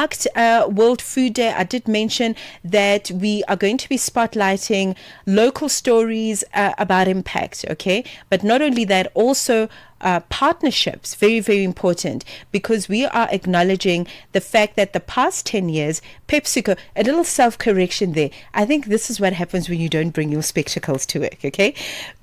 marked World Food Day, I did mention that we are going to be spotlighting local stories about impact, okay? But not only that, also partnerships, very, very important, because we are acknowledging the fact that the past 10 years, PepsiCo, a little self-correction there. I think this is what happens when you don't bring your spectacles to work, okay?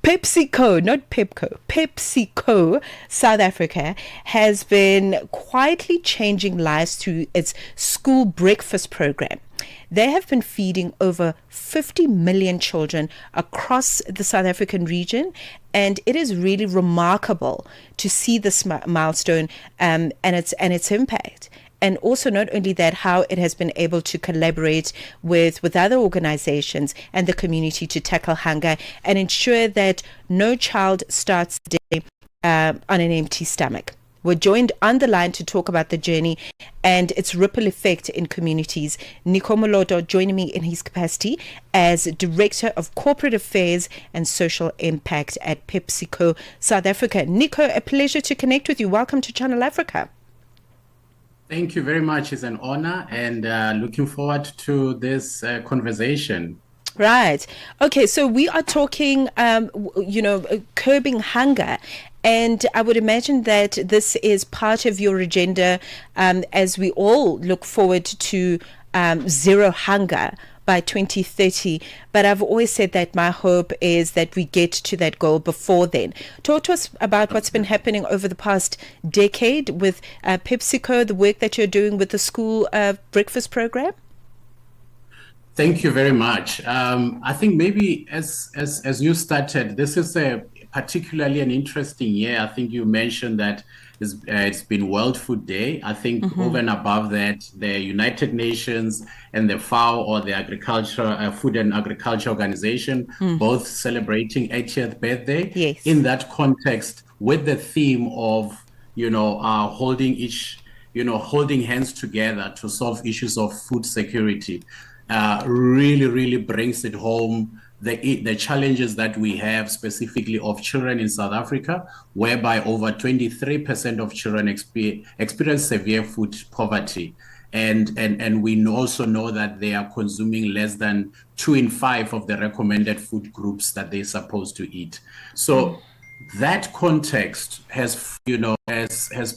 PepsiCo, not Pepco, PepsiCo South Africa has been quietly changing lives through its school breakfast program. They have been feeding over 50 million children across the South African region, and it is really remarkable to see this milestone and its impact. And also, not only that, how it has been able to collaborate with other organizations and the community to tackle hunger and ensure that no child starts the day on an empty stomach. We're joined on the line to talk about the journey and its ripple effect in communities. Nico Moloto joining me in his capacity as Director of Corporate Affairs and Social Impact at PepsiCo South Africa. Nico, a pleasure to connect with you. Welcome to Channel Africa. Thank you very much. It's an honor, and looking forward to this conversation. Right. Okay, so we are talking, curbing hunger. And I would imagine that this is part of your agenda as we all look forward to zero hunger by 2030. But I've always said that my hope is that we get to that goal before then. Talk to us about what's been happening over the past decade with PepsiCo, the work that you're doing with the school breakfast program. Thank you very much. I think maybe as you started, this is particularly an interesting year. I think you mentioned that it's been World Food Day. I think over and above that, the United Nations and the FAO, or the Food and Agriculture Organization, both celebrating 80th birthday. Yes. In that context, with the theme of holding hands together to solve issues of food security. Really brings it home, the challenges that we have specifically of children in South Africa, whereby over 23% of children experience severe food poverty. And we also know that they are consuming less than 2 in 5 of the recommended food groups that they're supposed to eat. So that context has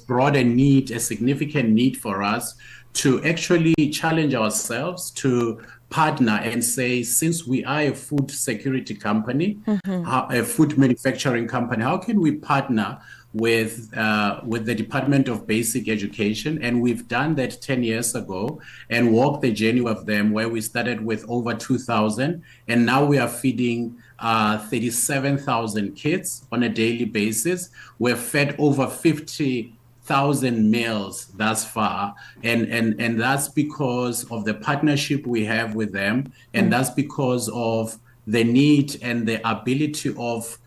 brought a significant need for us to actually challenge ourselves to partner and say, since we are a food security company, a food manufacturing company, how can we partner with the Department of Basic Education? And we've done that 10 years ago and walked the journey with them, where we started with over 2,000, and now we are feeding 37,000 kids on a daily basis. We've fed over 50,000 meals thus far, and that's because of the partnership we have with them, and that's because of the need and the ability of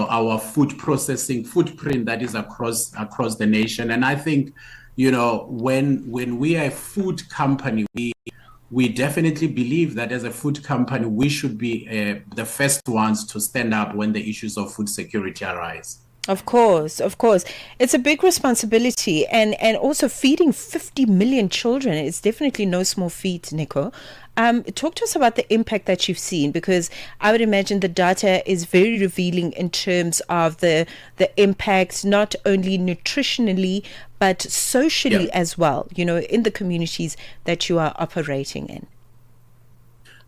our food processing footprint that is across the nation. And I think when we are a food company, we definitely believe that as a food company we should be the first ones to stand up when the issues of food security arise. Of course. It's a big responsibility, and also feeding 50 million children is definitely no small feat, Nico. Talk to us about the impact that you've seen, because I would imagine the data is very revealing in terms of the impact, not only nutritionally, but socially as well, in the communities that you are operating in.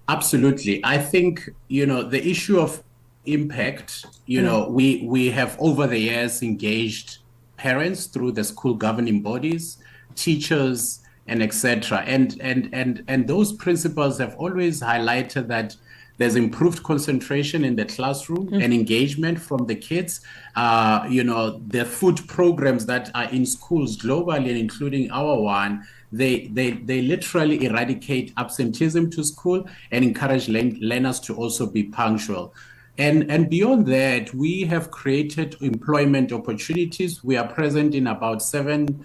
Absolutely. I think, the issue of impact, we have over the years engaged parents through the school governing bodies, teachers, and etc. And those principals have always highlighted that there's improved concentration in the classroom and engagement from the kids. The food programs that are in schools globally, and including our one, they literally eradicate absenteeism to school and encourage learners to also be punctual. And beyond that, we have created employment opportunities. We are present in about 7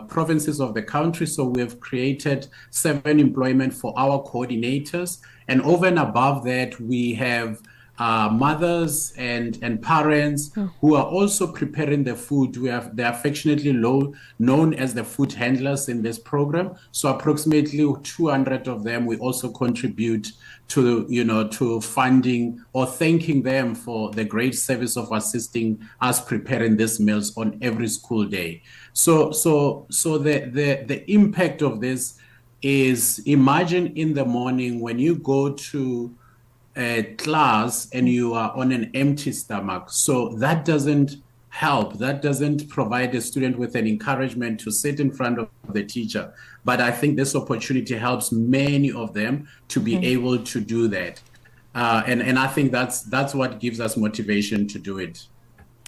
provinces of the country. So we have created 7 employment for our coordinators. And over and above that, we have mothers and parents who are also preparing the food. They're affectionately known as the food handlers in this program. So approximately 200 of them, we also contribute to funding or thanking them for the great service of assisting us preparing these meals on every school day. So the impact of this is, imagine in the morning when you go to a class and you are on an empty stomach. So that doesn't help. That doesn't provide a student with an encouragement to sit in front of the teacher. But I think this opportunity helps many of them to be able to do that. And I think that's what gives us motivation to do it.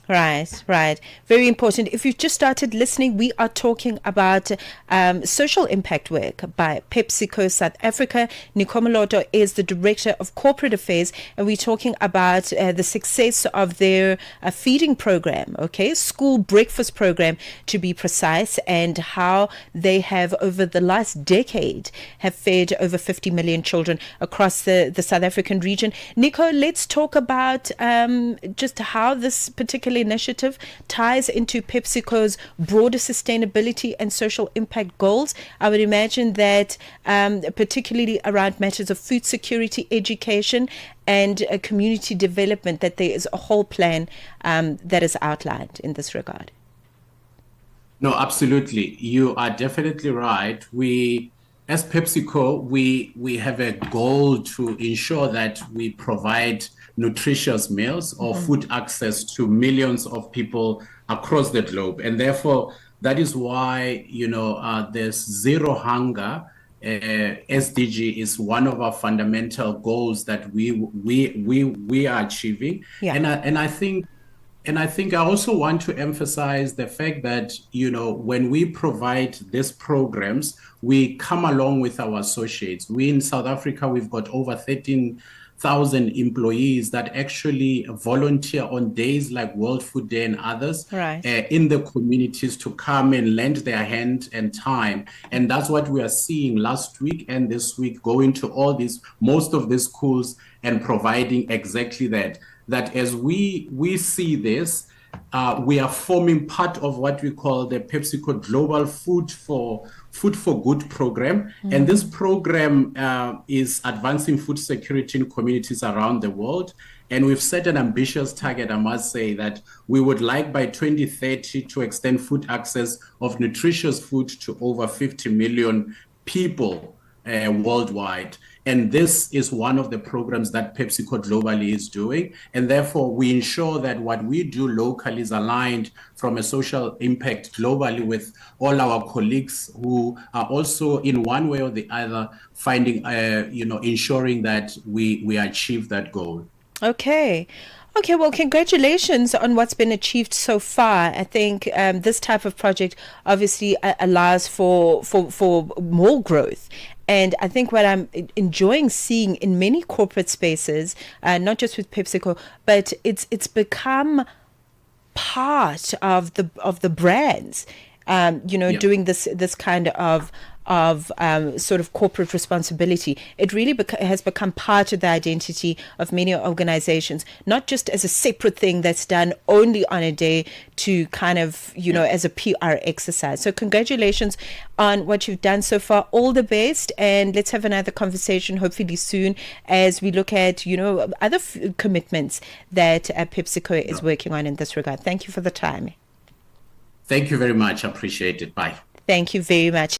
Right, right. Very important. If you've just started listening, we are talking about social impact work by PepsiCo South Africa. Nico Moloto is the Director of Corporate Affairs, and we're talking about the success of their feeding program, okay, school breakfast program to be precise, and how they have over the last decade have fed over 50 million children across the South African region. Nico, let's talk about just how this particular initiative ties into PepsiCo's broader sustainability and social impact goals. I would imagine that particularly around matters of food security, education, and community development, that there is a whole plan that is outlined in this regard. No, absolutely. You are definitely right. We, as PepsiCo, we have a goal to ensure that we provide nutritious meals or food access to millions of people across the globe. And therefore, that is why, there's zero hunger. SDG is one of our fundamental goals that we are achieving. Yeah. And I think I also want to emphasize the fact that, when we provide these programs, we come along with our associates. We in South Africa, we've got over 13,000 employees that actually volunteer on days like World Food Day and others, right, in the communities to come and lend their hand and time. And that's what we are seeing last week and this week, going to most of these schools and providing exactly that. That as we see this, we are forming part of what we call the PepsiCo Global Food for Good program. And this program is advancing food security in communities around the world. And we've set an ambitious target, I must say, that we would like by 2030 to extend food access of nutritious food to over 50 million people worldwide. And this is one of the programs that PepsiCo globally is doing. And therefore, we ensure that what we do locally is aligned from a social impact globally with all our colleagues who are also in one way or the other finding, ensuring that we achieve that goal. Okay. Okay, well, congratulations on what's been achieved so far. I think this type of project obviously allows for more growth. And I think what I'm enjoying seeing in many corporate spaces, not just with PepsiCo, but it's become part of the brands, doing this kind of sort of corporate responsibility. It really has become part of the identity of many organizations, not just as a separate thing that's done only on a day to kind of, as a PR exercise. So congratulations on what you've done so far. All the best. And let's have another conversation hopefully soon as we look at, other commitments that PepsiCo is working on in this regard. Thank you for the time. Thank you very much. I appreciate it. Bye. Thank you very much.